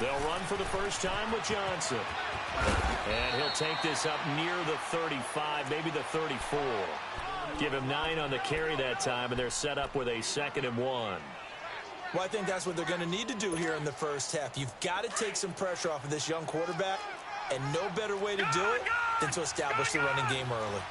They'll run for the first time with Johnson. And he'll take this up near the 35, maybe the 34. Give him 9 on the carry that time, and they're set up with a 2nd and 1. Well, I think that's what they're going to need to do here in the first half. You've got to take some pressure off of this young quarterback, and no better way to do it than to establish the running game early.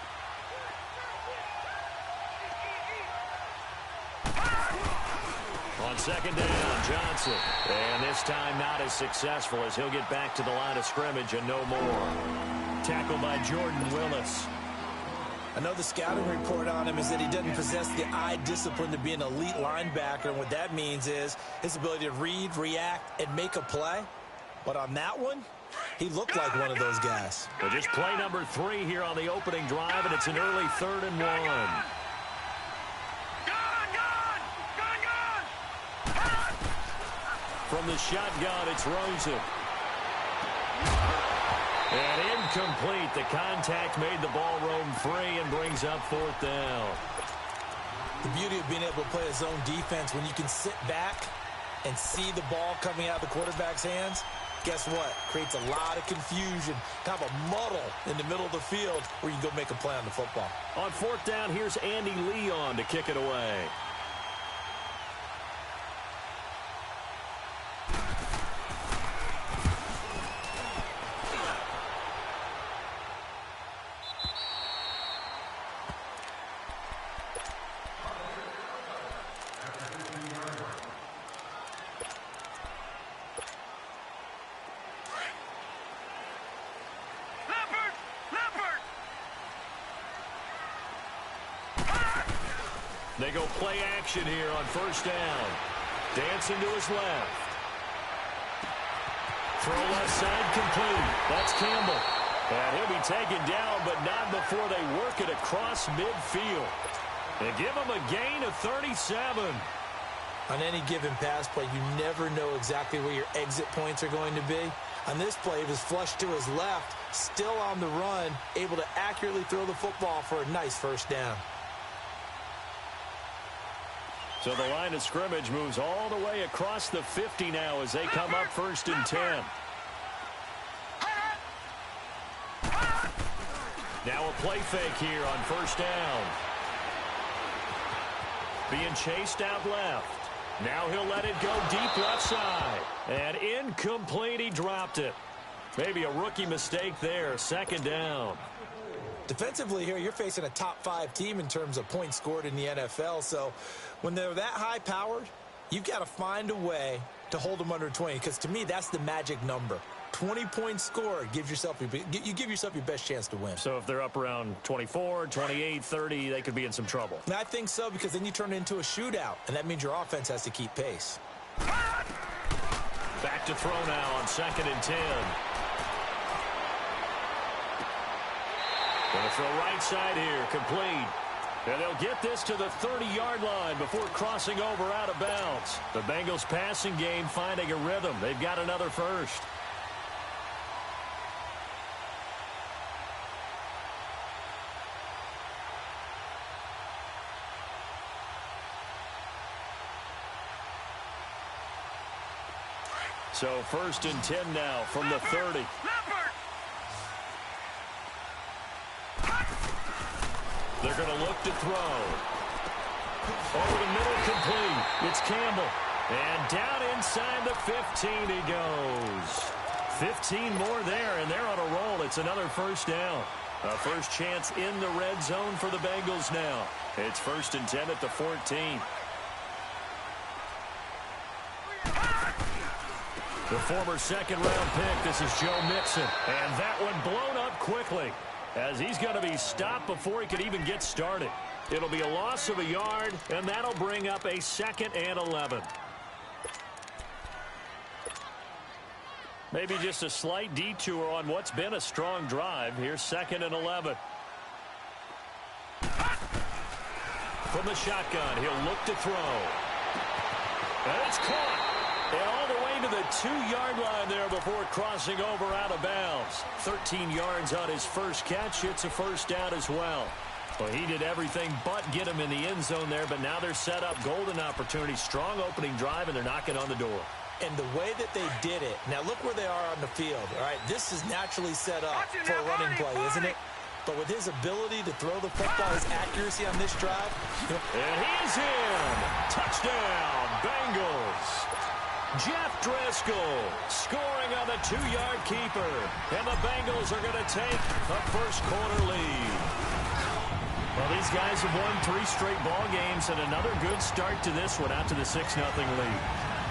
On 2nd down, Johnson. And this time not as successful as he'll get back to the line of scrimmage and no more. Tackled by Jordan Willis. I know the scouting report on him is that he doesn't possess the eye discipline to be an elite linebacker. And what that means is his ability to read, react, and make a play. But on that one, he looked like one of those guys. Well, just play number 3 here on the opening drive, and it's an early 3rd and 1. From the shotgun, it's Rosen. And incomplete. The contact made the ball roam free and brings up 4th down. The beauty of being able to play a zone defense when you can sit back and see the ball coming out of the quarterback's hands, guess what? Creates a lot of confusion, kind of a muddle in the middle of the field where you can go make a play on the football. On 4th down, here's Andy Leon to kick it away. They go play action here on 1st down. Dancing to his left. Throw left side complete. That's Campbell. And he'll be taken down, but not before they work it across midfield. They give him a gain of 37. On any given pass play, you never know exactly where your exit points are going to be. On this play, he was flushed to his left, still on the run, able to accurately throw the football for a nice 1st down. So the line of scrimmage moves all the way across the 50 now as they come up 1st and 10. Now a play fake here on 1st down. Being chased out left. Now he'll let it go deep left side. And incomplete, he dropped it. Maybe a rookie mistake there, 2nd down. Defensively here, you're facing a top 5 team in terms of points scored in the NFL. So when they're that high-powered, you've got to find a way to hold them under 20. Because to me, that's the magic number. 20 points scored, you give yourself your best chance to win. So if they're up around 24, 28, 30, they could be in some trouble. And I think so, because then you turn it into a shootout, and that means your offense has to keep pace. Back to throw now on 2nd and 10. Going to throw right side here, complete. And they'll get this to the 30-yard line before crossing over out of bounds. The Bengals passing game finding a rhythm. They've got another 1st. So 1st and 10 now from the 30. They're going to look to throw. Over the middle, complete. It's Campbell. And down inside the 15 he goes. 15 more there, and they're on a roll. It's another 1st down. A first chance in the red zone for the Bengals now. It's 1st and 10 at the 14. The former 2nd-round pick, this is Joe Mixon. And that one blown up quickly, as he's going to be stopped before he could even get started. It'll be a loss of a yard, and that'll bring up a 2nd and 11. Maybe just a slight detour on what's been a strong drive. Here's 2nd and 11. From the shotgun, he'll look to throw. And it's caught. And all the way to the 2-yard line there before crossing over out of bounds. 13 yards on his first catch. It's a 1st down as well. Well, he did everything but get him in the end zone there, but now they're set up. Golden opportunity, strong opening drive, and they're knocking on the door. And the way that they did it, now look where they are on the field, all right? This is naturally set up for a running play, isn't it? But with his ability to throw the football, his accuracy on this drive. And he's in. Touchdown, Bengals. Jeff Driscoll scoring on the 2-yard keeper. And the Bengals are going to take a first-quarter lead. Well, these guys have won 3 straight ball games and another good start to this one out to the 6-0 lead.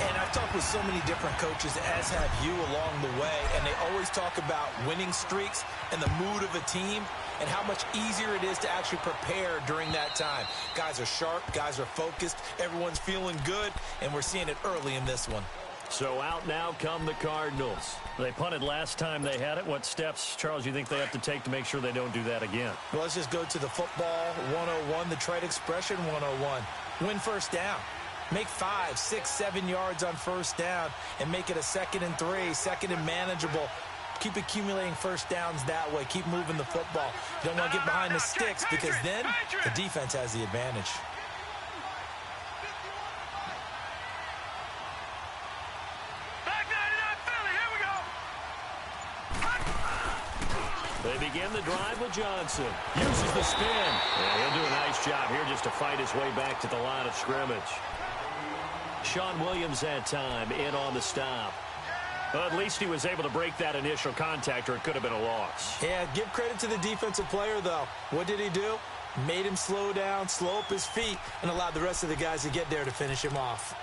And I've talked with so many different coaches, as have you along the way, and they always talk about winning streaks and the mood of a team and how much easier it is to actually prepare during that time. Guys are sharp, guys are focused, everyone's feeling good, and we're seeing it early in this one. So out now come the Cardinals. They punted last time they had it. What steps, Charles, you think they have to take to make sure they don't do that again? Well, let's just go to the football 101, the trade expression 101. Win first down. Make 5, 6, 7 yards on first down and make it a 2nd and 3, 2nd and manageable. Keep accumulating first downs that way. Keep moving the football. You don't want to get behind the sticks because then the defense has the advantage. They begin the drive with Johnson. Uses the spin. And he'll do a nice job here just to fight his way back to the line of scrimmage. Sean Williams that time in on the stop. Well, at least he was able to break that initial contact, or it could have been a loss. Yeah, give credit to the defensive player, though. What did he do? Made him slow down, slow up his feet, and allowed the rest of the guys to get there to finish him off.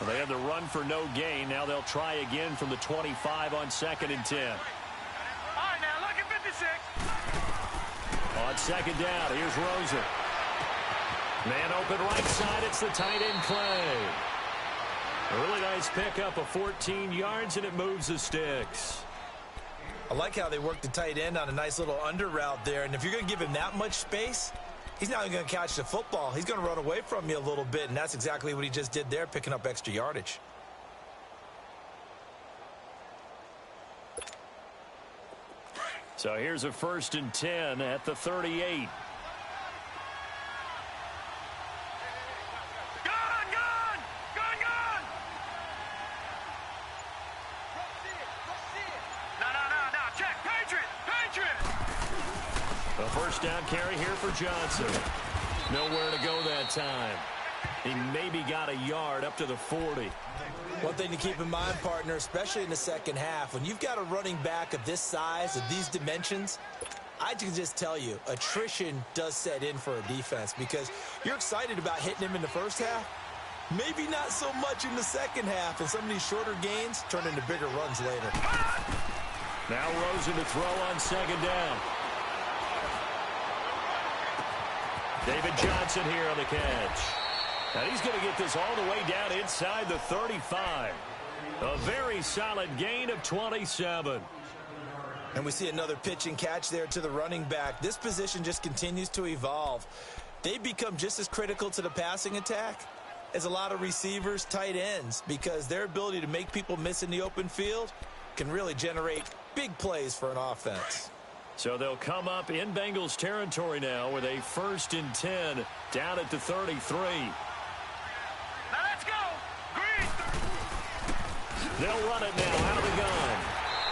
Well, they had the run for no gain. Now they'll try again from the 25 on 2nd and 10. All right, now look at 56. On 2nd down, here's Rosen. Man open right side, it's the tight end Clay. A really nice pickup of 14 yards, and it moves the sticks. I like how they work the tight end on a nice little under route there, and if you're going to give him that much space, he's not even going to catch the football. He's going to run away from you a little bit, and that's exactly what he just did there, picking up extra yardage. So here's a 1st and 10 at the 38. A first down carry here for Johnson. Nowhere to go that time. He maybe got a yard up to the 40. One thing to keep in mind, partner, especially in the second half, when you've got a running back of this size, of these dimensions, I can just tell you, attrition does set in for a defense because you're excited about hitting him in the first half. Maybe not so much in the second half, and some of these shorter gains turn into bigger runs later. Now Rosen to throw on 2nd down. David Johnson here on the catch. And he's going to get this all the way down inside the 35. A very solid gain of 27. And we see another pitch and catch there to the running back. This position just continues to evolve. They become just as critical to the passing attack as a lot of receivers, tight ends, because their ability to make people miss in the open field can really generate big plays for an offense. So they'll come up in Bengals territory now with a 1st and 10 down at the 33. Now let's go. Green. They'll run it now out of the gun.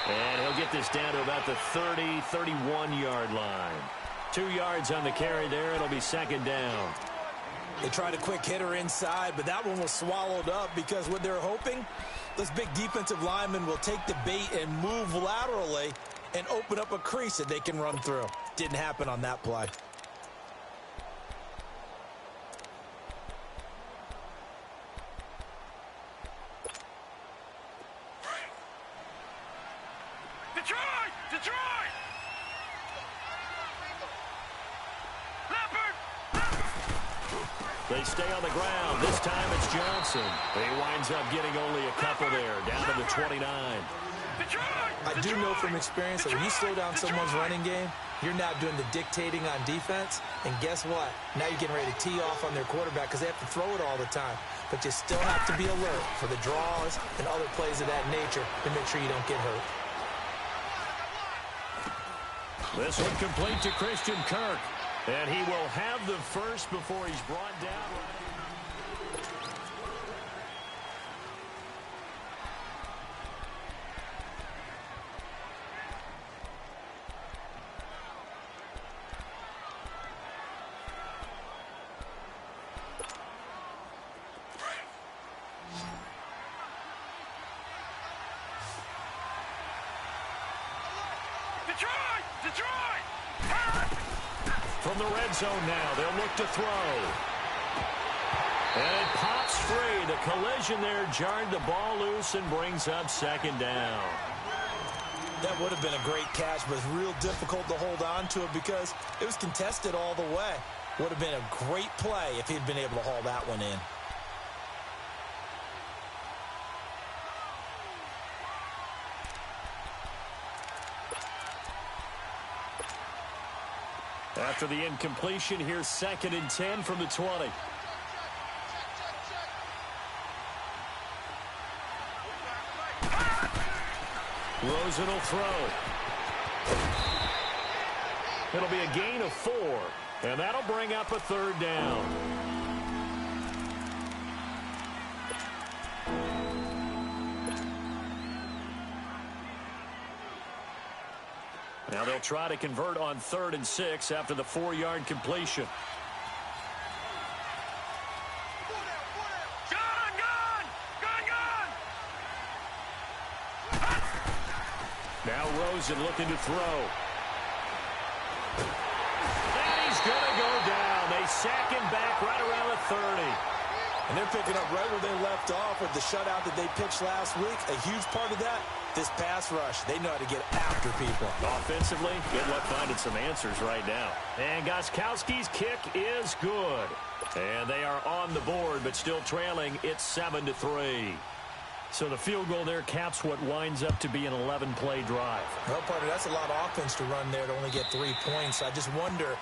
And he'll get this down to about the 30, 31-yard line. 2 yards on the carry there. It'll be 2nd down. They tried a quick hitter inside, but that one was swallowed up because what they're hoping, those big defensive linemen will take the bait and move laterally and open up a crease that they can run through. Didn't happen on that play. Detroit! Detroit! Leopard! They stay on the ground. This time it's Johnson. He winds up getting only a couple there, down to the 29. I do know from experience that when you slow down someone's running game, you're now doing the dictating on defense. And guess what? Now you're getting ready to tee off on their quarterback because they have to throw it all the time. But you still have to be alert for the draws and other plays of that nature to make sure you don't get hurt. This one complete to Christian Kirk. And he will have the first before he's brought down. Detroit! From the red zone now, they'll look to throw. And it pops free. The collision there jarred the ball loose and brings up second down. That would have been a great catch, but it's real difficult to hold on to it because it was contested all the way. Would have been a great play if he'd been able to haul that one in. After the incompletion, here's 2nd and 10 from the 20. Rosen will throw. It'll be a gain of 4, and that'll bring up a 3rd down. Now they'll try to convert on 3rd and 6 after the 4-yard completion. Now Rosen looking to throw. And he's going to go down. They sack him back right around the 30. And they're picking up right where they left off with the shutout that they pitched last week. A huge part of that, this pass rush. They know how to get after people. Offensively, good luck finding some answers right now. And Gostkowski's kick is good. And they are on the board, but still trailing. It's 7-3. So the field goal there caps what winds up to be an 11-play drive. Well, partner, that's a lot of offense to run there to only get 3 points. I just wonder,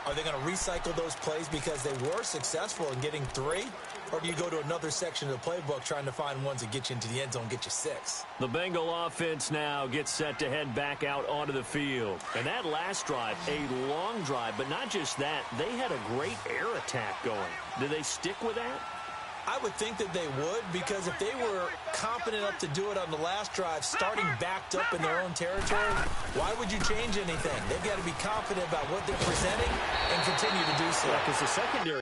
are they going to recycle those plays because they were successful in getting 3? Or do you go to another section of the playbook trying to find ones that get you into the end zone, get you 6? The Bengal offense now gets set to head back out onto the field. And that last drive, a long drive, but not just that, they had a great air attack going. Do they stick with that? I would think that they would, because if they were confident enough to do it on the last drive, starting backed up in their own territory, why would you change anything? They've got to be confident about what they're presenting and continue to do so. Because the secondary...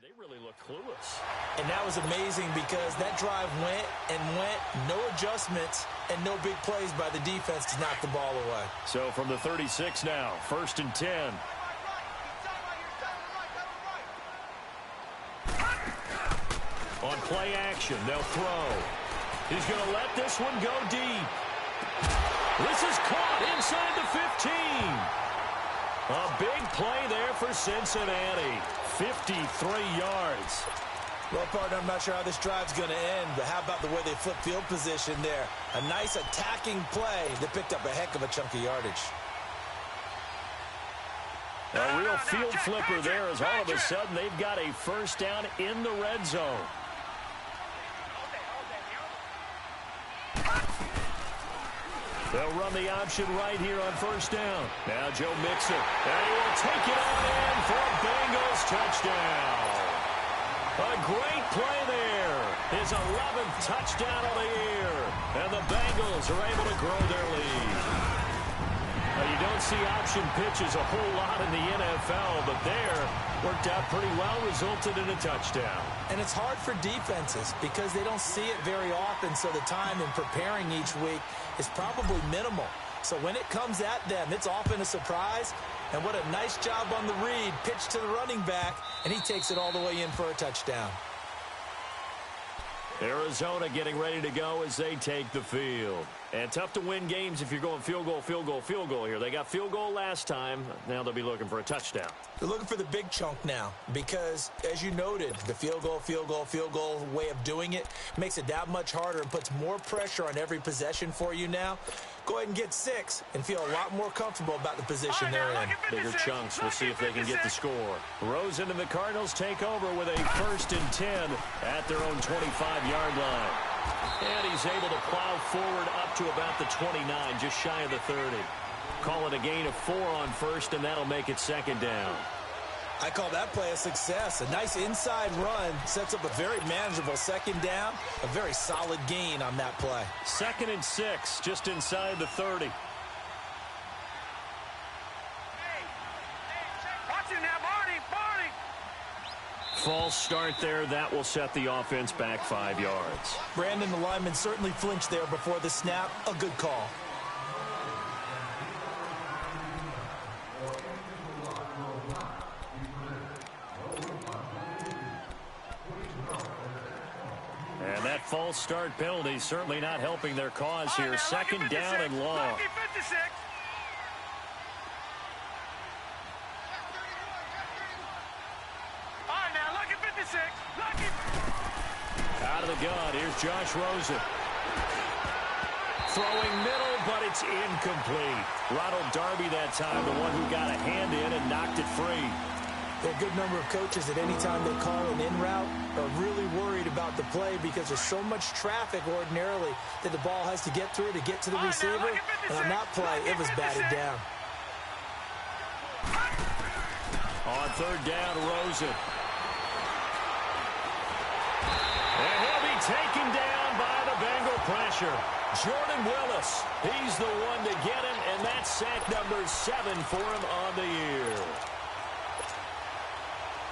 They really look clueless. And that was amazing because that drive went and went, no adjustments and no big plays by the defense to knock the ball away. So from the 36 now, 1st and 10. On play action, they'll throw. He's going to let this one go deep. This is caught inside the 15. A big play there for Cincinnati. 53 yards. Well, partner, I'm not sure how this drive's going to end, but how about the way they flip field position there? A nice attacking play that picked up a heck of a chunk of yardage. A real field flipper there as all of a sudden they've got a 1st down in the red zone. They'll run the option right here on 1st down. Now Joe Mixon. And he will take it on in for a Bengals touchdown. A great play there. His 11th touchdown of the year. And the Bengals are able to grow their lead. Now, you don't see option pitches a whole lot in the NFL, but there worked out pretty well, resulted in a touchdown. And it's hard for defenses because they don't see it very often, so the time in preparing each week is probably minimal. So when it comes at them, it's often a surprise. And what a nice job on the read. Pitch to the running back, and he takes it all the way in for a touchdown. Arizona getting ready to go as they take the field. And tough to win games if you're going field goal, field goal, field goal here. They got field goal last time. Now they'll be looking for a touchdown. They're looking for the big chunk now because, as you noted, the field goal way of doing it makes it that much harder and puts more pressure on every possession for you now. Go ahead and get 6 and feel a lot more comfortable about the position they're in. Bigger chunks. We'll see if they can get the score. Rosen and the Cardinals take over with a 1st and 10 at their own 25-yard line. And he's able to plow forward up to about the 29, just shy of the 30. Call it a gain of 4 on 1st, and that'll make it 2nd down. I call that play a success. A nice inside run sets up a very manageable 2nd down. A very solid gain on that play. 2nd and 6, just inside the 30. Watch him now, Barney. False start there. That will set the offense back 5 yards. Brandon, the lineman certainly flinched there before the snap. A good call. And that false start penalty certainly not helping their cause here. 2nd down and long. Lucky 56. All right, now, lucky 56. Lucky. Out of the gun, here's Josh Rosen. Throwing middle, but it's incomplete. Ronald Darby that time, the one who got a hand in and knocked it free. A good number of coaches at any time they call an in route are really worried about the play because there's so much traffic ordinarily that the ball has to get through to get to the receiver. And on that play, it was batted down. On 3rd down, Rosen. And he'll be taken down by the Bengal pressure. Jordan Willis, he's the one to get him, and that's sack number 7 for him on the year.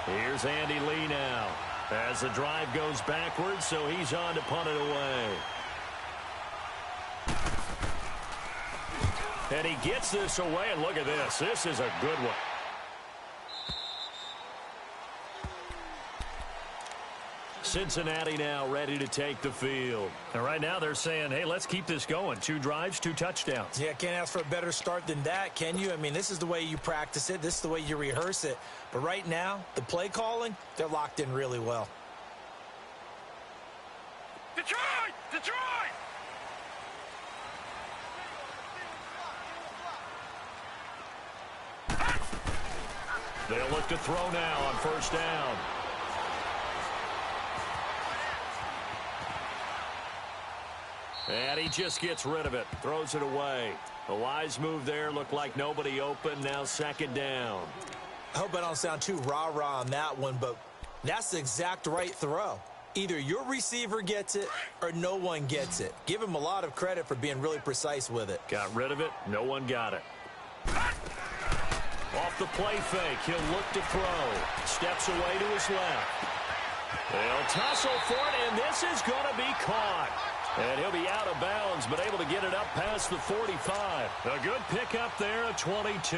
Here's Andy Lee now as the drive goes backwards, so he's on to punt it away. And he gets this away, and look at this. This is a good one. Cincinnati now ready to take the field. And right now they're saying, hey, let's keep this going. 2 drives, 2 touchdowns. Yeah, can't ask for a better start than that, can you? I mean, this is the way you practice it. This is the way you rehearse it. But right now, the play calling, they're locked in really well. Detroit! Detroit! They'll look to throw now on 1st down. And he just gets rid of it. Throws it away. A wise move there. Looked like nobody open. Now 2nd down. I hope I don't sound too rah-rah on that one, but that's the exact right throw. Either your receiver gets it or no one gets it. Give him a lot of credit for being really precise with it. Got rid of it. No one got it. Off the play fake. He'll look to throw. Steps away to his left. They'll tussle for it, and this is going to be caught. And he'll be out of bounds, but able to get it up past the 45. A good pickup there at 22.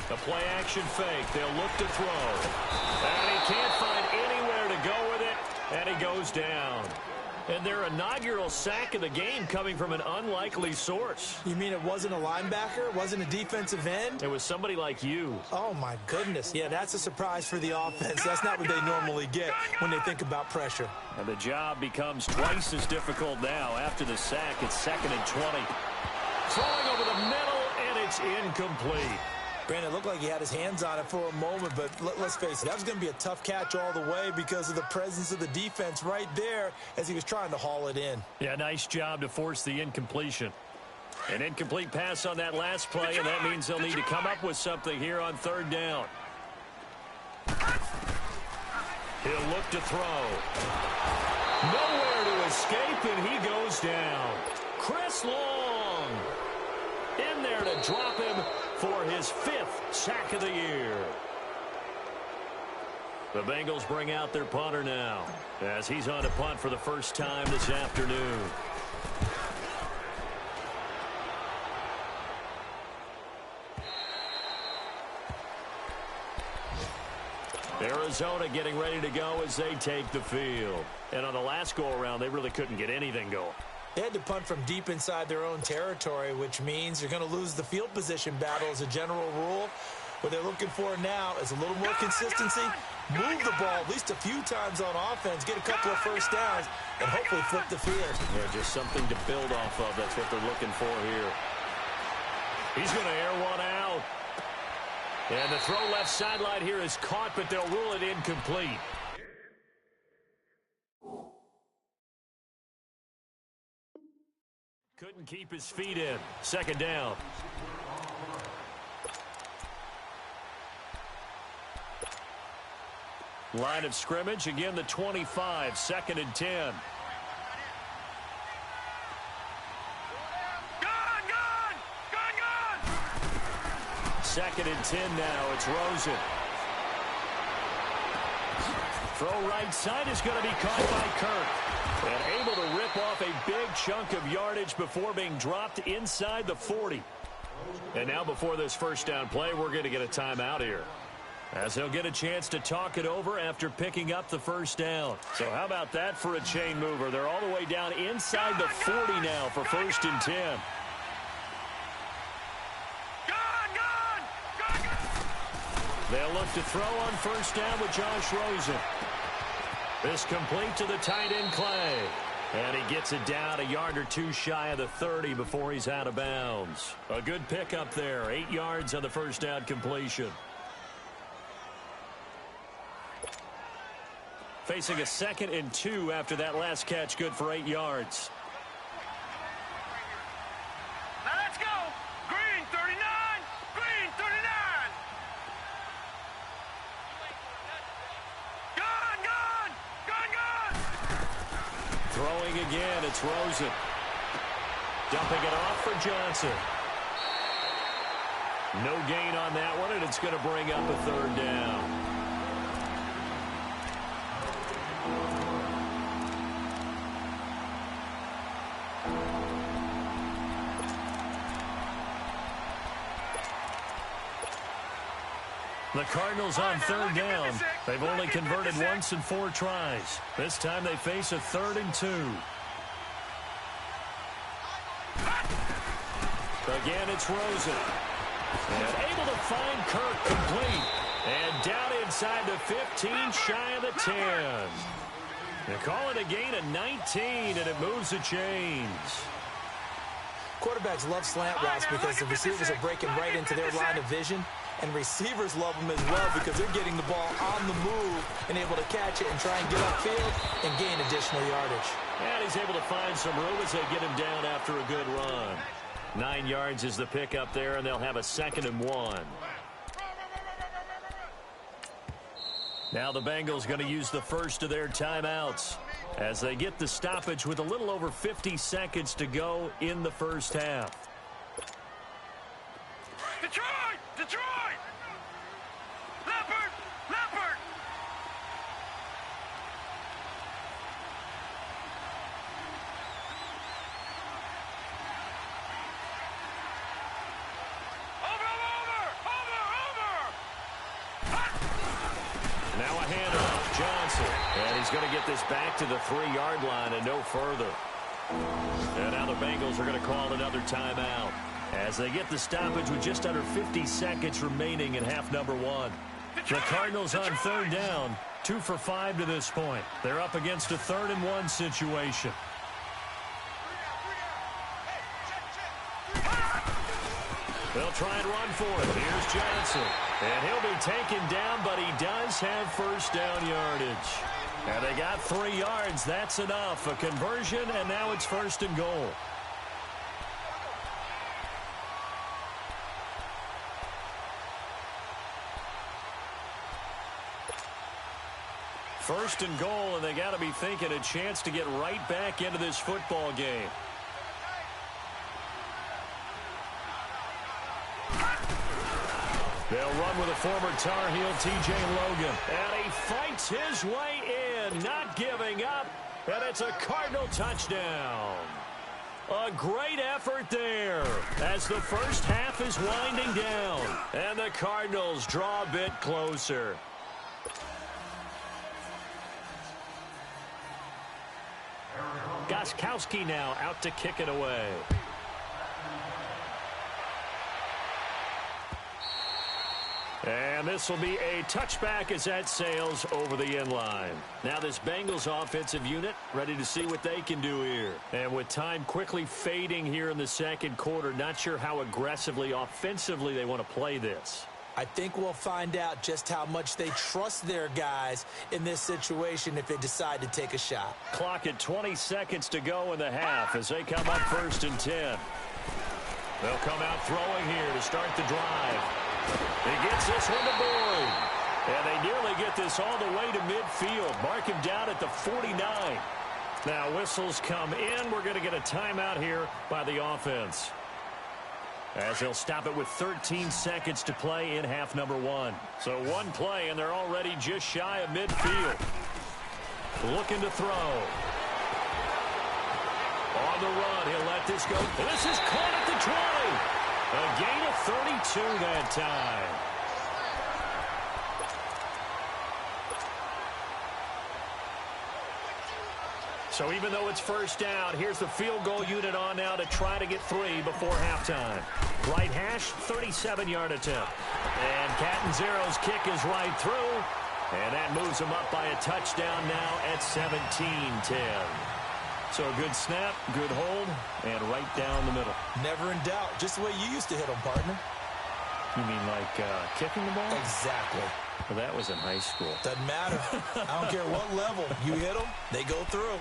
The play action fake. They'll look to throw. And he can't find anywhere to go with it, and he goes down. And their inaugural sack of the game coming from an unlikely source. You mean it wasn't a linebacker? It wasn't a defensive end? It was somebody like you. Oh, my goodness. Yeah, that's a surprise for the offense. That's not what they normally get when they think about pressure. And the job becomes twice as difficult now. After the sack, it's 2nd and 20. Throwing over the middle, and it's incomplete. Brandon, it looked like he had his hands on it for a moment, but let's face it, that was going to be a tough catch all the way because of the presence of the defense right there as he was trying to haul it in. Yeah, nice job to force the incompletion. An incomplete pass on that last play, and that means they'll need to come up with something here on 3rd down. He'll look to throw. Nowhere to escape, and he goes down. Chris Long in there to drop him for his 5th sack of the year. The Bengals bring out their punter now as he's on to punt for the first time this afternoon. Arizona getting ready to go as they take the field. And on the last go-around, they really couldn't get anything going. They had to punt from deep inside their own territory, which means you're going to lose the field position battle as a general rule. What they're looking for now is a little more consistency, move the ball at least a few times on offense, get a couple of first downs, and hopefully flip the field. Yeah, just something to build off of. That's what they're looking for here. He's going to air one out. And the throw left sideline here is caught, but they'll rule it incomplete. Couldn't keep his feet in. Second down. Line of scrimmage, again the 25, 2nd and 10. Second and 10 now. It's Rosen. Throw right side is going to be caught by Kirk. And able to rip off a big chunk of yardage before being dropped inside the 40. And now before this first down play, we're going to get a timeout here, as they'll get a chance to talk it over after picking up the first down. So how about that for a chain mover? They're all the way down inside the 40 now for 1st and 10. They'll look to throw on first down with Josh Rosen. This complete to the tight end Clay. And he gets it down a yard or two shy of the 30 before he's out of bounds. A good pickup there. 8 yards on the first down completion. Facing a 2nd and 2 after that last catch, good for 8 yards. Now let's go. Green 39. Green 39. Gun. Throwing again, it's Rosen. Dumping it off for Johnson. No gain on that one, and it's going to bring up a 3rd down. The Cardinals on 3rd down. They've only converted once in 4 tries. This time they face a 3rd and 2. Again, it's Rosen. And able to find Kirk complete. And down inside the 15, shy of the 10. They call it a gain of 19, and it moves the chains. Quarterbacks love slant routes because the receivers are breaking right into their line of vision. And receivers love them as well because they're getting the ball on the move and able to catch it and try and get upfield and gain additional yardage. And he's able to find some room as they get him down after a good run. 9 yards is the pickup there, and they'll have a 2nd and 1. Now the Bengals going to use the first of their timeouts as they get the stoppage with a little over 50 seconds to go in the first half. Detroit! Leopard! Now a handoff, Johnson. And he's going to get this back to the 3-yard line and no further. And now the Bengals are going to call another timeout as they get the stoppage with just under 50 seconds remaining in half number 1. The Cardinals on 3rd down, 2 for 5 to this point. They're up against a 3rd and 1 situation. They'll try and run for it. Here's Johnson. And he'll be taken down, but he does have first down yardage. And they got 3 yards. That's enough. A conversion, and now it's 1st and goal. First and goal, and they got to be thinking a chance to get right back into this football game. They'll run with a former Tar Heel, T.J. Logan. And he fights his way in, not giving up. And it's a Cardinal touchdown. A great effort there as the first half is winding down. And the Cardinals draw a bit closer. Gostkowski now out to kick it away. And this will be a touchback as that sails over the end line. Now this Bengals offensive unit ready to see what they can do here. And with time quickly fading here in the second quarter, not sure how aggressively, offensively they want to play this. I think we'll find out just how much they trust their guys in this situation if they decide to take a shot. Clock at 20 seconds to go in the half as they come up 1st and 10. They'll come out throwing here to start the drive. He gets this one to Boyd. And they nearly get this all the way to midfield. Mark him down at the 49. Now whistles come in. We're going to get a timeout here by the offense, as they'll stop it with 13 seconds to play in half number 1. So one play, and they're already just shy of midfield. Looking to throw. On the run, he'll let this go. And this is caught at the 20. A gain of 32 that time. So even though it's first down, here's the field goal unit on now to try to get 3 before halftime. Right hash, 37-yard attempt. And Catanzero's kick is right through. And that moves him up by a touchdown now at 17-10. So a good snap, good hold, and right down the middle. Never in doubt. Just the way you used to hit them, partner. You mean like kicking the ball? Exactly. Well, that was in high school. Doesn't matter. I don't care what level. You hit them, they go through.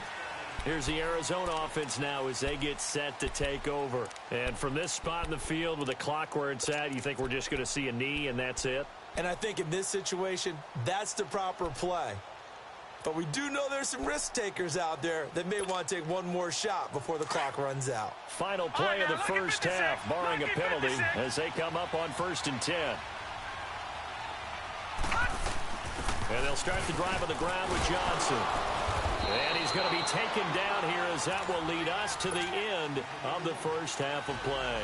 Here's the Arizona offense now as they get set to take over. And from this spot in the field with the clock where it's at, you think we're just going to see a knee and that's it? And I think in this situation, that's the proper play. But we do know there's some risk takers out there that may want to take one more shot before the clock runs out. Final play of the first half, barring a penalty, as they come up on 1st and 10. And they'll start the drive on the ground with Johnson. And he's going to be taken down here as that will lead us to the end of the first half of play.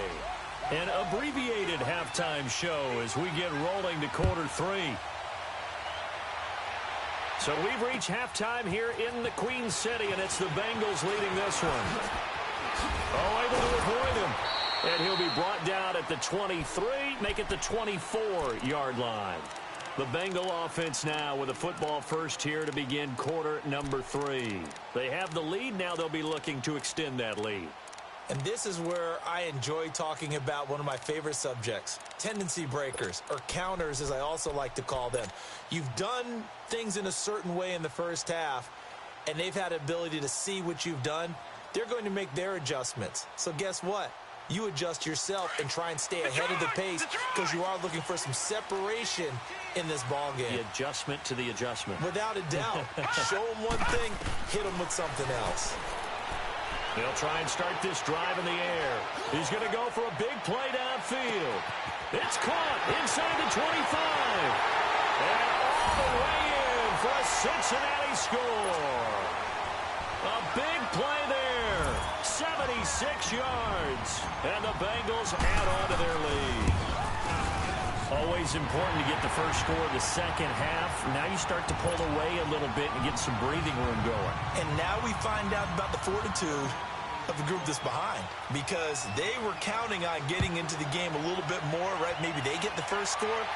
An abbreviated halftime show as we get rolling to quarter 3. So we've reached halftime here in the Queen City, and it's the Bengals leading this one. Oh, able to avoid him. And he'll be brought down at the 23, make it the 24-yard line. The Bengal offense now with a football first here to begin quarter number 3. They have the lead. Now they'll be looking to extend that lead. And this is where I enjoy talking about one of my favorite subjects, tendency breakers, or counters as I also like to call them. You've done things in a certain way in the first half, and they've had the ability to see what you've done. They're going to make their adjustments. So guess what? You adjust yourself and try and stay ahead of the pace because you are looking for some separation in this ball game. The adjustment to the adjustment. Without a doubt. Show them one thing, hit them with something else. They'll try and start this drive in the air. He's going to go for a big play downfield. It's caught inside the 25. And all the way in for a Cincinnati score. A big play there. 76 yards. And the Bengals add on to their lead. Always important to get the first score of the second half. Now you start to pull away a little bit and get some breathing room going. And now we find out about the fortitude of the group that's behind, because they were counting on getting into the game a little bit more, right? Maybe they get the first score.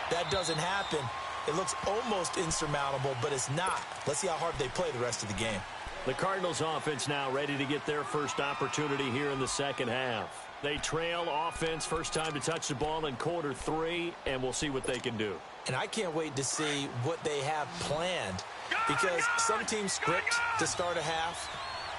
That doesn't happen. It looks almost insurmountable, but it's not. Let's see how hard they play the rest of the game. The Cardinals offense now ready to get their first opportunity here in the second half. They trail offense, first time to touch the ball in quarter 3, and we'll see what they can do. And I can't wait to see what they have planned, because some teams script to start a half.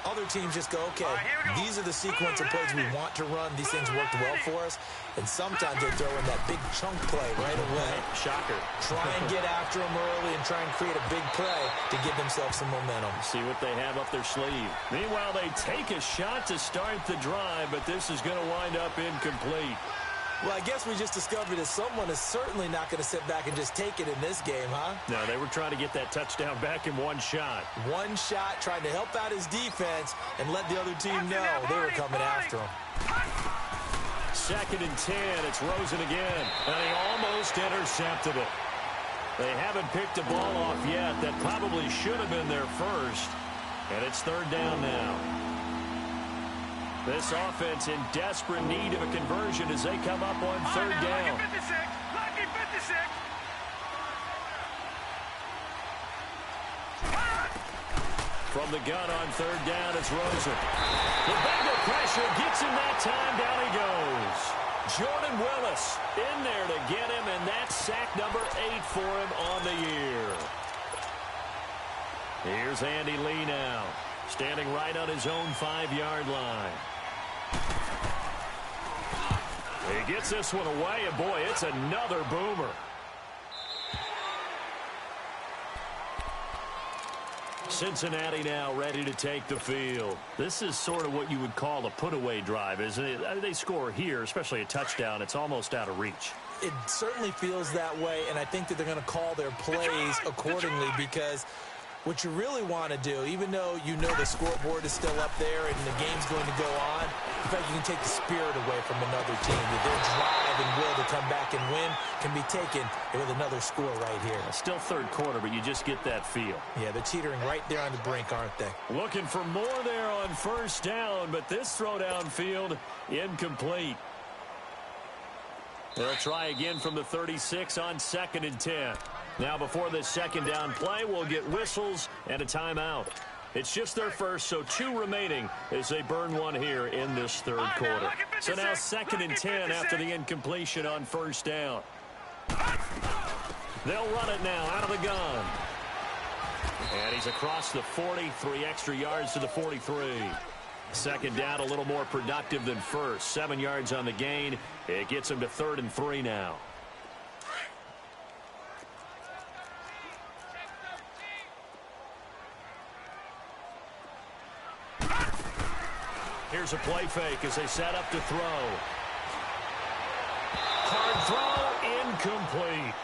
Other teams just go, okay, these are the sequence of plays we want to run. These things worked well for us. And sometimes they throw in that big chunk play right away. Shocker. Try and get after them early and try and create a big play to give themselves some momentum. See what they have up their sleeve. Meanwhile, they take a shot to start the drive, but this is going to wind up incomplete. Well, I guess we just discovered that someone is certainly not going to sit back and just take it in this game, huh? No, they were trying to get that touchdown back in one shot. One shot, trying to help out his defense and let the other team know they were coming after him. 2nd and 10, it's Rosen again, and he almost intercepted it. They haven't picked the ball off yet. That probably should have been their first. And it's third down now. This offense in desperate need of a conversion as they come up on third down. Lucky 56. Lucky 56. From the gun on third down, it's Rosen. The Bengal pressure gets him that time. Down he goes. Jordan Willis in there to get him, and that's sack number 8 for him on the year. Here's Andy Lee now, standing right on his own 5-yard line. He gets this one away, and boy, it's another boomer. Cincinnati now ready to take the field. This is sort of what you would call a put-away drive, isn't it? They score here, especially a touchdown. It's almost out of reach. It certainly feels that way, and I think that they're going to call their plays accordingly because what you really want to do, even though you know the scoreboard is still up there and the game's going to go on, in fact, you can take the spirit away from another team. That their drive and will to come back and win can be taken with another score right here. Still third quarter, but you just get that feel. Yeah, they're teetering right there on the brink, aren't they? Looking for more there on first down, but this throw downfield incomplete. They'll try again from the 36 on 2nd and 10. Now before this second down play, we'll get whistles and a timeout. It's just their first, so 2 remaining as they burn one here in this third quarter. So now 2nd and 10 after the incompletion on first down. They'll run it now out of the gun. And he's across the 40, 3 extra yards to the 43. Second down a little more productive than first. 7 yards on the gain. It gets him to 3rd and 3 now. Here's a play fake as they set up to throw. Hard throw, incomplete.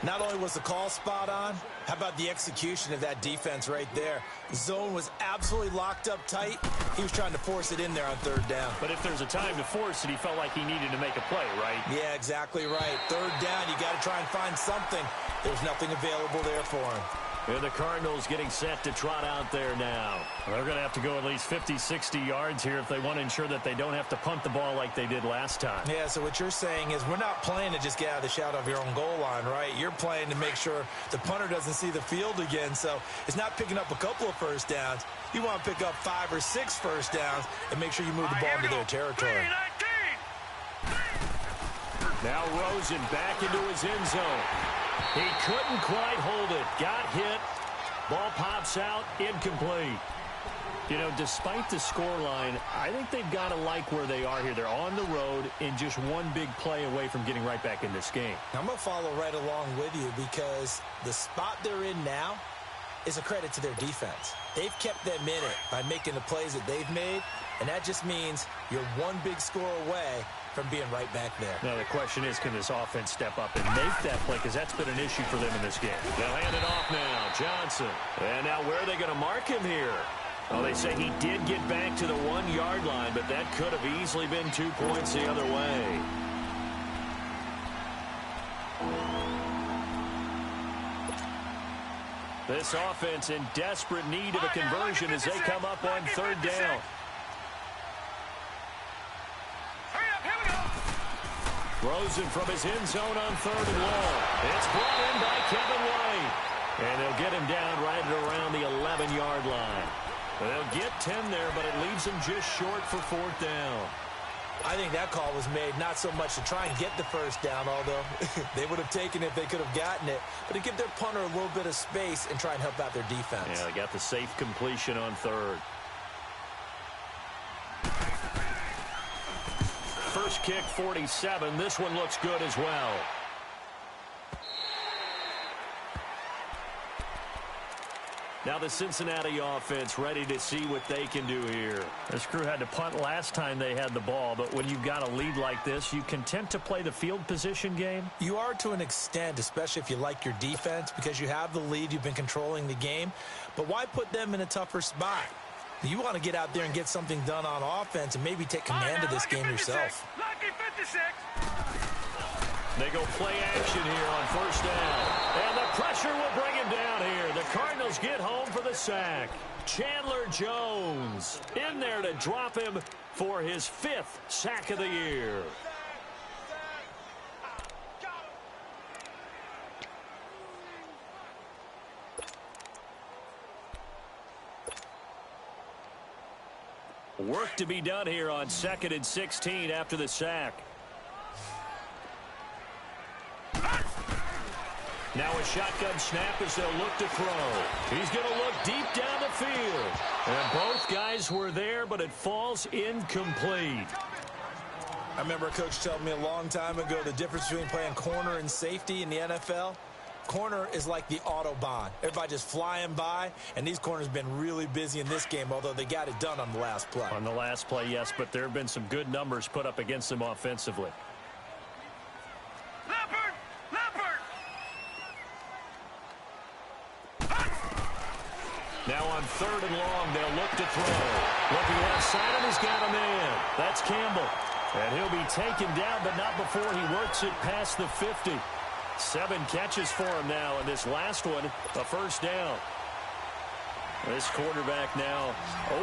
Not only was the call spot on, how about the execution of that defense right there? The zone was absolutely locked up tight. He was trying to force it in there on third down. But if there's a time to force it, he felt like he needed to make a play, right? Yeah, exactly right. Third down, you got to try and find something. There's nothing available there for him. And the Cardinals getting set to trot out there now. They're going to have to go at least 50, 60 yards here if they want to ensure that they don't have to punt the ball like they did last time. Yeah, so what you're saying is we're not playing to just get out of the shadow of your own goal line, right? You're playing to make sure the punter doesn't see the field again. So it's not picking up a couple of first downs. You want to pick up 5 or 6 first downs and make sure you move the ball into their territory. Now Rosen back into his end zone. He couldn't quite hold it. Got hit. Ball pops out. Incomplete. You know, despite the scoreline, I think they've got to like where they are here. They're on the road and just one big play away from getting right back in this game. I'm going to follow right along with you because the spot they're in now is a credit to their defense. They've kept them in it by making the plays that they've made, and that just means you're one big score away from being right back there. Now the question is, can this offense step up and make that play? Because that's been an issue for them in this game. They'll hand it off now. Johnson. And now where are they going to mark him here? Oh, they say he did get back to the 1-yard line, but that could have easily been 2 points the other way. This offense in desperate need of a conversion as they come up on third down. Rosen from his end zone on 3rd and long. It's brought in by Kevin White. And they'll get him down right around the 11-yard line. They'll get 10 there, but it leaves them just short for 4th down. I think that call was made not so much to try and get the first down, although they would have taken it if they could have gotten it, but to give their punter a little bit of space and try and help out their defense. Yeah, they got the safe completion on 3rd. First kick, 47. This one looks good as well. Now the Cincinnati offense ready to see what they can do here. This crew had to punt last time they had the ball, but when you've got a lead like this, you content to play the field position game? You are to an extent, especially if you like your defense, because you have the lead, you've been controlling the game. But why put them in a tougher spot? You want to get out there and get something done on offense and maybe take command of this game yourself. Lucky 56. They go play action here on first down. And the pressure will bring him down here. The Cardinals get home for the sack. Chandler Jones in there to drop him for his 5th sack of the year. Work to be done here on 2nd and 16 after the sack. Now a shotgun snap as they'll look to throw. He's going to look deep down the field. And both guys were there, but it falls incomplete. I remember a coach telling me a long time ago the difference between playing corner and safety in the NFL. Corner is like the Autobahn. Everybody just flying by, and these corners have been really busy in this game, although they got it done on the last play. On the last play, yes, but there have been some good numbers put up against them offensively. Now on 3rd and long, they'll look to throw. Looking left side, and he's got a man. That's Campbell. And he'll be taken down, but not before he works it past the 50. 7 catches for him now, and this last one, a first down. This quarterback now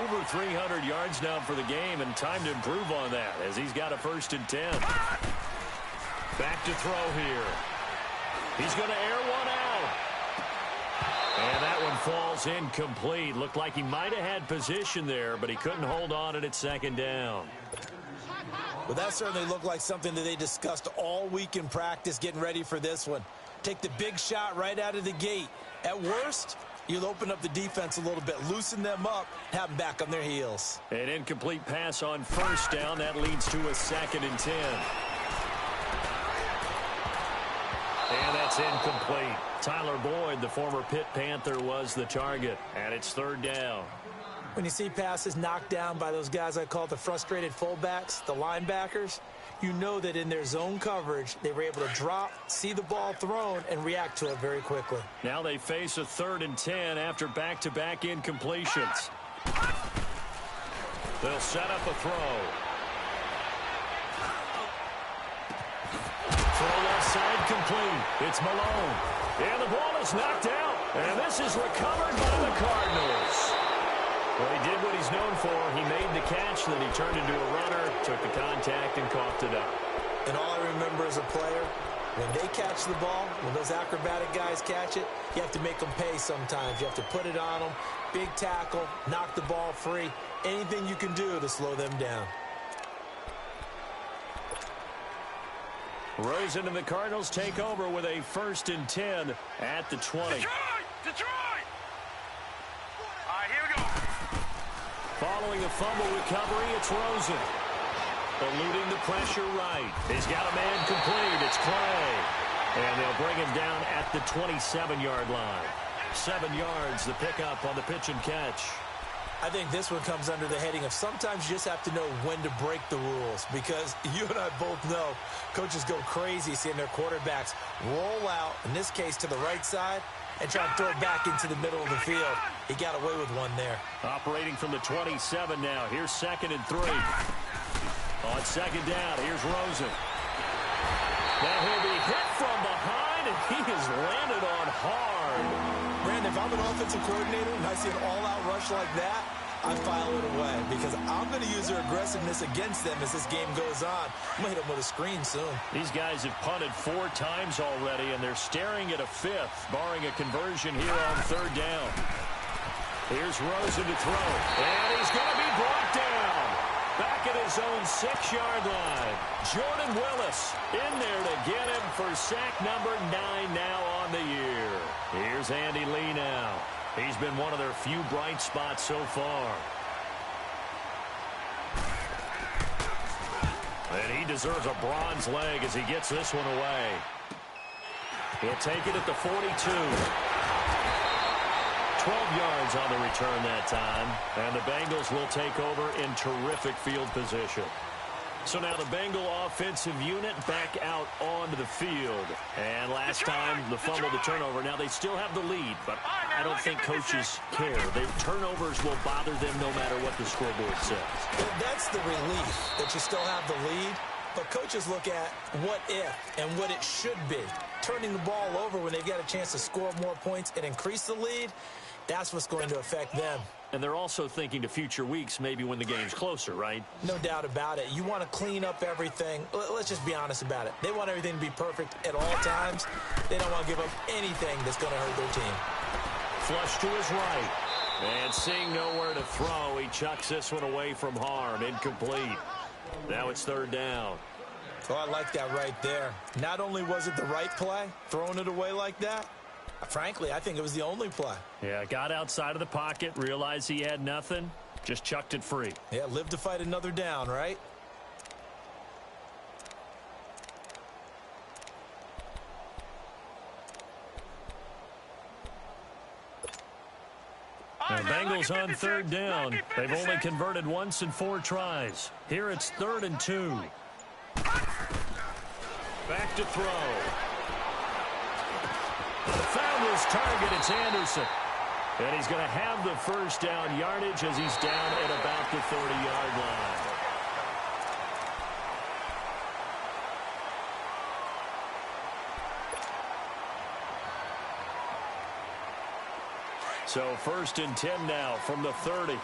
over 300 yards now for the game, and time to improve on that as he's got a 1st and 10. Back to throw here. He's going to air one out. And that one falls incomplete. Looked like he might have had position there, but he couldn't hold on at 2nd down. Well, that certainly looked like something that they discussed all week in practice getting ready for this one. Take the big shot right out of the gate. At worst, you'll open up the defense a little bit, loosen them up, have them back on their heels. An incomplete pass on 1st down. That leads to a 2nd and 10. And that's incomplete. Tyler Boyd, the former Pitt Panther, was the target. And it's 3rd down. When you see passes knocked down by those guys I call the frustrated fullbacks, the linebackers, you know that in their zone coverage, they were able to drop, see the ball thrown, and react to it very quickly. Now they face a 3rd and 10 after back-to-back incompletions. They'll set up a throw. Throw left side complete. It's Malone. And the ball is knocked out. And this is recovered by the Cardinals. Well, he did what he's known for. He made the catch, then he turned into a runner, took the contact, and coughed it up. And all I remember as a player, when they catch the ball, when those acrobatic guys catch it, you have to make them pay sometimes. You have to put it on them, big tackle, knock the ball free, anything you can do to slow them down. Rosen and the Cardinals take over with a 1st and 10 at the 20. Detroit! All right, here we go. Following a fumble recovery, it's Rosen. Eluding the pressure right. He's got a man complete. It's Clay. And they'll bring him down at the 27-yard line. 7 yards, the pickup on the pitch and catch. I think this one comes under the heading of sometimes you just have to know when to break the rules, because you and I both know coaches go crazy seeing their quarterbacks roll out, in this case to the right side, and try to throw it back into the middle of the field. He got away with one there. Operating from the 27 now. Here's 2nd and 3. On 2nd down, here's Rosen. Now he'll be hit from behind, and he has landed on hard. Brandon, if I'm an offensive coordinator and I see an all-out rush like that, I file it away because I'm going to use their aggressiveness against them as this game goes on. I'm going to hit them with a screen soon. These guys have punted 4 times already, and they're staring at a 5th, barring a conversion here on 3rd down. Here's Rosen to throw, and he's going to be brought down. Back at his own 6-yard line. Jordan Willis in there to get him for sack number 9 now on the year. Here's Andy Lee now. He's been one of their few bright spots so far. And he deserves a bronze leg as he gets this one away. He'll take it at the 42. 12 yards on the return that time. And the Bengals will take over in terrific field position. So now the Bengal offensive unit back out onto the field. And last time, the fumble, the turnover. Now they still have the lead, but I don't think coaches care. Their turnovers will bother them no matter what the scoreboard says. That's the relief that you still have the lead. But coaches look at what if and what it should be. Turning the ball over when they've got a chance to score more points and increase the lead, that's what's going to affect them. And they're also thinking to future weeks, maybe when the game's closer, right? No doubt about it. You want to clean up everything. Let's just be honest about it. They want everything to be perfect at all times. They don't want to give up anything that's going to hurt their team. Flush to his right. And seeing nowhere to throw, he chucks this one away from harm. Incomplete. Now it's third down. Oh, I like that right there. Not only was it the right play, throwing it away like that, frankly, I think it was the only play. Yeah, got outside of the pocket, realized he had nothing, just chucked it free. Yeah, live to fight another down, right? The Bengals on third down. They've only converted once in 4 tries. Here it's 3rd and 2. Back to throw. Found his target. It's Anderson. And he's going to have the first down yardage as he's down at about the 30-yard line. So 1st and 10 now from the 30.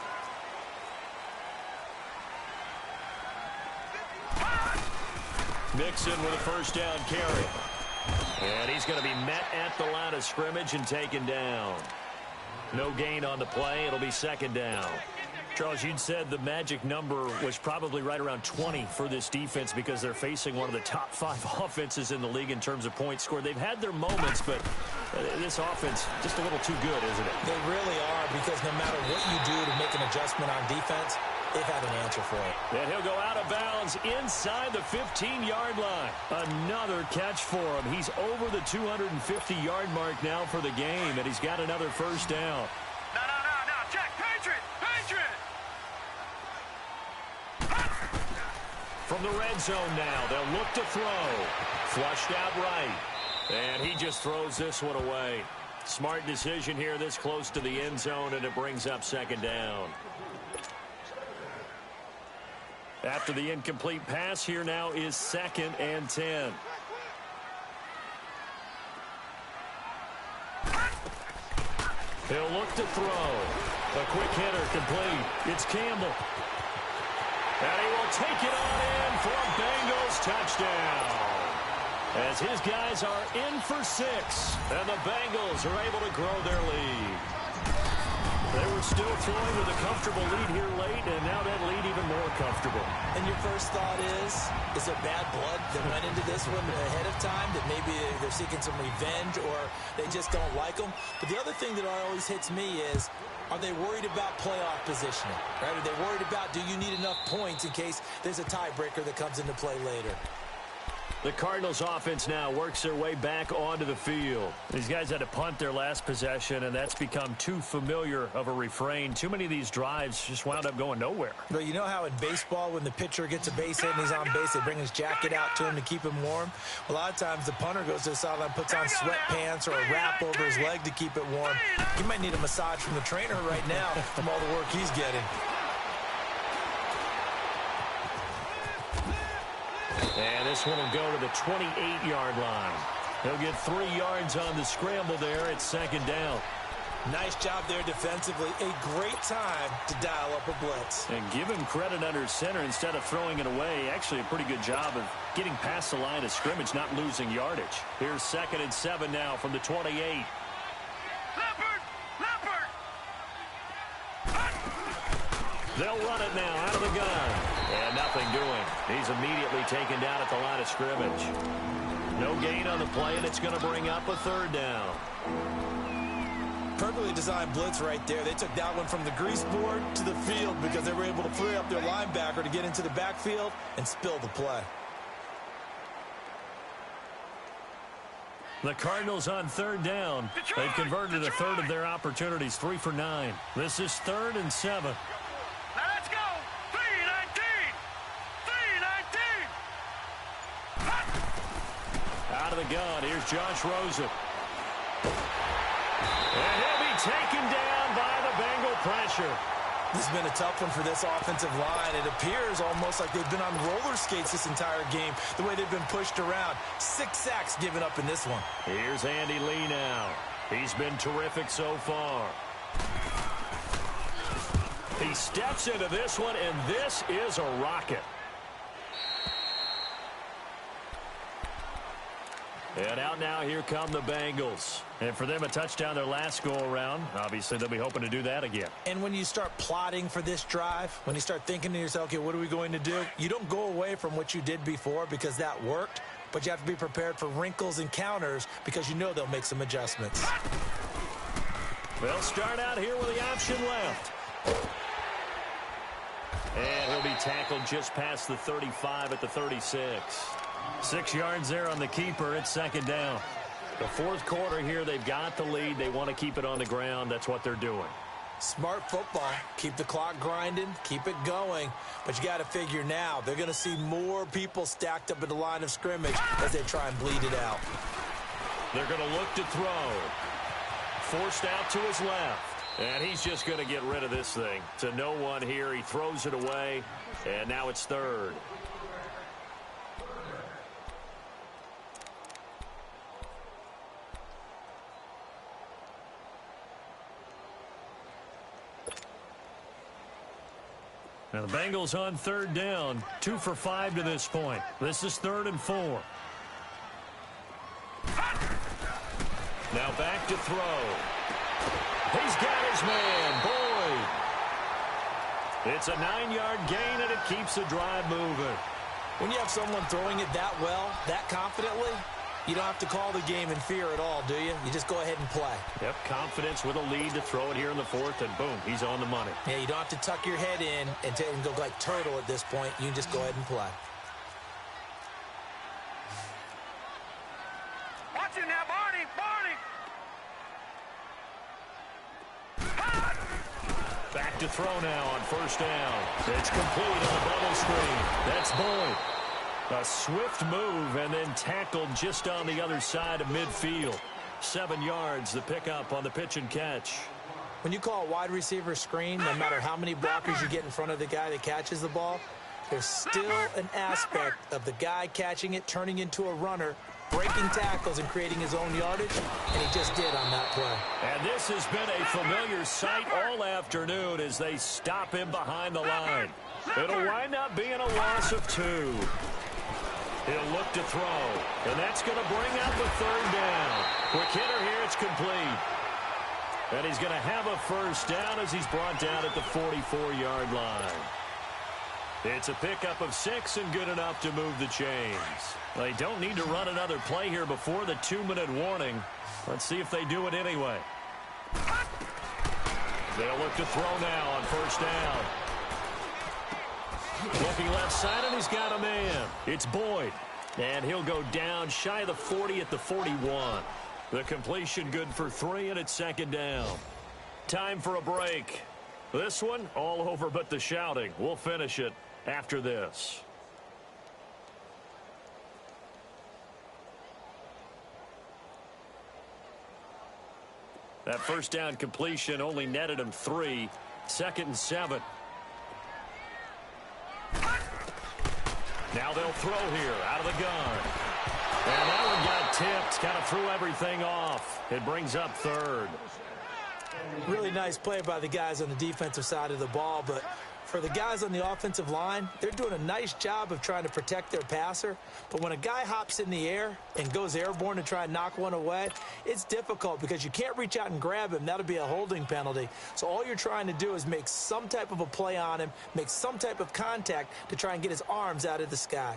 Mixon with a first down carry. And he's going to be met at the line of scrimmage and taken down. No gain on the play. It'll be 2nd down. Charles, you'd said the magic number was probably right around 20 for this defense because they're facing one of the top 5 offenses in the league in terms of points scored. They've had their moments, but this offense just a little too good, isn't it? They really are, because no matter what you do to make an adjustment on defense, they've had an answer for it. And he'll go out of bounds inside the 15-yard line. Another catch for him. He's over the 250-yard mark now for the game, and he's got another first down. No. Check. Patriot. From the red zone now, they'll look to throw. Flushed out right. And he just throws this one away. Smart decision here this close to the end zone, and it brings up 2nd down. After the incomplete pass, here now is 2nd and 10. He'll look to throw. A quick hitter complete. It's Campbell. And he will take it on in for a Bengals touchdown. As his guys are in for 6. And the Bengals are able to grow their lead. They were still throwing with a comfortable lead here late, and now that lead even more comfortable. And your first thought is there bad blood that went into this one ahead of time, that maybe they're seeking some revenge or they just don't like them? But the other thing that always hits me is, are they worried about playoff positioning? Right? Are they worried about, do you need enough points in case there's a tiebreaker that comes into play later? The Cardinals offense now works their way back onto the field. These guys had to punt their last possession, and that's become too familiar of a refrain. Too many of these drives just wound up going nowhere. But you know how in baseball, when the pitcher gets a base hit and he's on base, they bring his jacket out to him to keep him warm? A lot of times the punter goes to the sideline, puts on sweatpants or a wrap over his leg to keep it warm. He might need a massage from the trainer right now from all the work he's getting. And this one will go to the 28-yard line. He'll get 3 yards on the scramble there at 2nd down. Nice job there defensively. A great time to dial up a blitz. And give him credit under center instead of throwing it away. Actually a pretty good job of getting past the line of scrimmage, not losing yardage. Here's 2nd and 7 now from the 28. Leopard. They'll run it now out of the gun. And nothing doing. He's immediately taken down at the line of scrimmage. No gain on the play, and it's going to bring up a 3rd down. Perfectly designed blitz right there. They took that one from the grease board to the field because they were able to free up their linebacker to get into the backfield and spill the play. The Cardinals on 3rd down. They've converted a third of their opportunities, 3 for 9. This is 3rd and 7. Now let's go. 3-19. Out of the gun, here's Josh Rosen. And he'll be taken down by the Bengal pressure. This has been a tough one for this offensive line. It appears almost like they've been on roller skates this entire game, the way they've been pushed around. 6 sacks given up in this one. Here's Andy Lee now. He's been terrific so far. He steps into this one, and this is a rocket. And out now, here come the Bengals. And for them, a touchdown their last go-around. Obviously, they'll be hoping to do that again. And when you start plotting for this drive, when you start thinking to yourself, okay, what are we going to do? You don't go away from what you did before because that worked, but you have to be prepared for wrinkles and counters because you know they'll make some adjustments. They'll start out here with the option left. And he'll be tackled just past the 35 at the 36. 6 yards there on the keeper. It's second down. The fourth quarter here, they've got the lead. They want to keep it on the ground. That's what they're doing. Smart football. Keep the clock grinding. Keep it going. But you got to figure now, they're going to see more people stacked up at the line of scrimmage as they try and bleed it out. They're going to look to throw. Forced out to his left. And he's just going to get rid of this thing. To no one here. He throws it away. And now it's third. Now the Bengals on third down. 2 for 5 to this point. This is 3rd and 4. Now back to throw. He's got his man, Boyd. It's a 9-yard gain, and it keeps the drive moving. When you have someone throwing it that well, that confidently, you don't have to call the game in fear at all, do you? You just go ahead and play. Yep, confidence with a lead to throw it here in the fourth, and boom, he's on the money. Yeah, you don't have to tuck your head in and go like turtle at this point. You can just go ahead and play. Watch it now, Barney! Barney! Back to throw now on first down. It's complete on the bubble screen. That's Boyd. A swift move and then tackled just on the other side of midfield. 7 yards, the pickup on the pitch and catch. When you call a wide receiver screen, no matter how many blockers you get in front of the guy that catches the ball, there's still an aspect of the guy catching it, turning into a runner, breaking tackles and creating his own yardage, and he just did on that play. And this has been a familiar sight all afternoon as they stop him behind the line. It'll wind up being a loss of 2. He'll look to throw, and that's going to bring up a third down. Quick hitter here, it's complete. And he's going to have a first down as he's brought down at the 44-yard line. It's a pickup of 6 and good enough to move the chains. They don't need to run another play here before the 2-minute warning. Let's see if they do it anyway. They'll look to throw now on first down. Looking left side, and he's got a man. It's Boyd. And he'll go down shy of the 40 at the 41. The completion good for 3, and it's second down. Time for a break. This one, all over but the shouting. We'll finish it after this. That first down completion only netted him 3. 2nd and 7. Now they'll throw here out of the gun. And that one got tipped. Kind of threw everything off. It brings up 3rd. Really nice play by the guys on the defensive side of the ball, but for the guys on the offensive line, they're doing a nice job of trying to protect their passer. But when a guy hops in the air and goes airborne to try and knock one away, it's difficult because you can't reach out and grab him. That'll be a holding penalty. So all you're trying to do is make some type of a play on him, make some type of contact to try and get his arms out of the sky.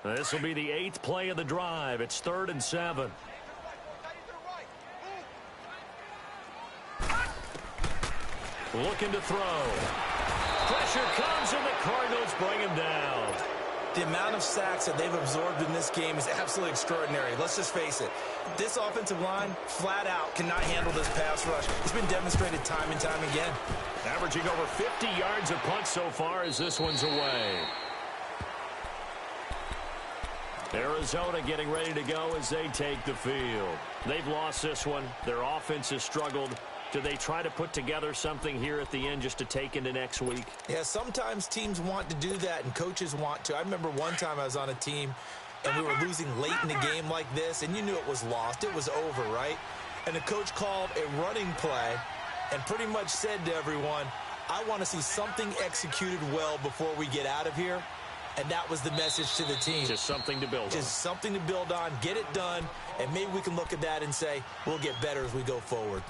This will be the 8th play of the drive. It's 3rd and 7. Looking to throw. Pressure comes, and the Cardinals bring him down. The amount of sacks that they've absorbed in this game is absolutely extraordinary. Let's just face it. This offensive line, flat out, cannot handle this pass rush. It's been demonstrated time and time again. Averaging over 50 yards a punt so far as this one's away. Arizona getting ready to go as they take the field. They've lost this one. Their offense has struggled. Do they try to put together something here at the end just to take into next week? Yeah, sometimes teams want to do that and coaches want to. I remember one time I was on a team and we were losing late in the game like this, and you knew it was lost. It was over, right? And the coach called a running play and pretty much said to everyone, I want to see something executed well before we get out of here. And that was the message to the team. Just something to build on. Just something to build on, get it done, and maybe we can look at that and say, we'll get better as we go forward.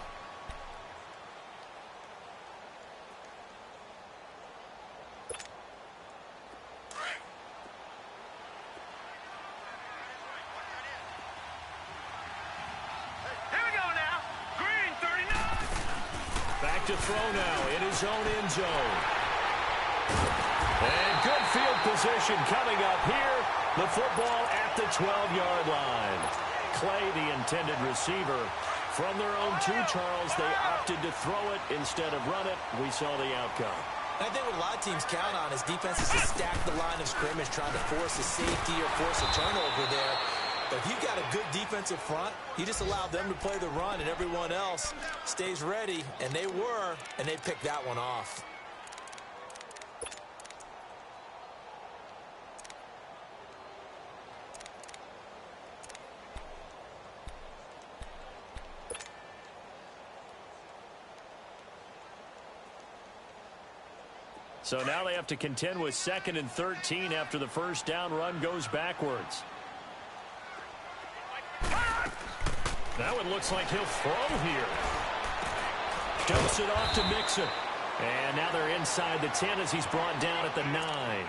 To throw now in his own end zone. And good field position coming up here. The football at the 12-yard line. Clay, the intended receiver. From their own 2, Charles, they opted to throw it instead of run it. We saw the outcome. I think what a lot of teams count on is defenses to stack the line of scrimmage, trying to force a safety or force a turnover there. But if you've got a good defensive front, you just allow them to play the run and everyone else stays ready, and they were, and they picked that one off. So now they have to contend with 2nd and 13 after the first down run goes backwards. Now it looks like he'll throw here. Dumps it off to Mixon. And now they're inside the 10 as he's brought down at the 9.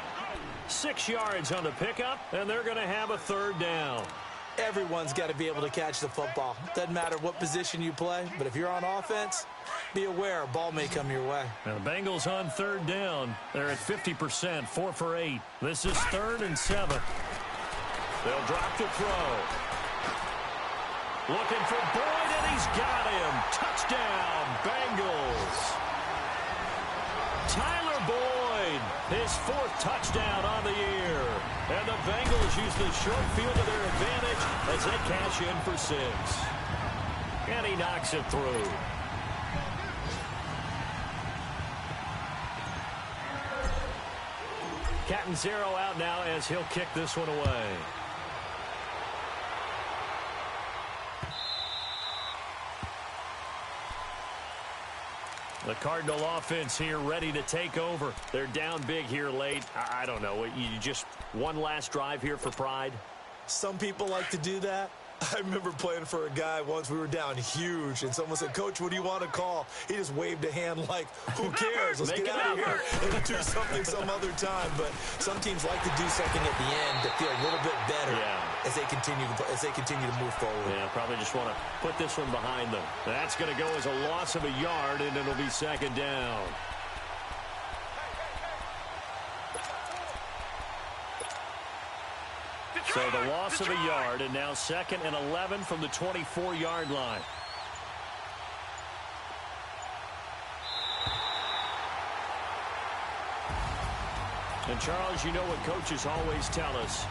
6 yards on the pickup, and they're going to have a 3rd down. Everyone's got to be able to catch the football. Doesn't matter what position you play, but if you're on offense, be aware a ball may come your way. Now the Bengals on 3rd down. They're at 50%, 4 for 8. This is 3rd and 7. They'll drop to throw. Looking for Boyd, and he's got him. Touchdown, Bengals. Tyler Boyd, his 4th touchdown on the year. And the Bengals use the short field to their advantage as they cash in for 6. And he knocks it through. Catanzaro out now as he'll kick this one away. The Cardinal offense here ready to take over. They're down big here late. I don't know. You just one last drive here for pride? Some people like to do that. I remember playing for a guy once. We were down huge, and someone said, Coach, what do you want to call? He just waved a hand like, who cares? Let's get out of here and do something some other time. But some teams like to do something at the end to feel a little bit better as they continue to move forward. Yeah, probably just want to put this one behind them. That's going to go as a loss of a yard, and it'll be 2nd down. So the loss of a yard, and now 2nd and 11 from the 24-yard line. And, Charles, you know what coaches always tell us.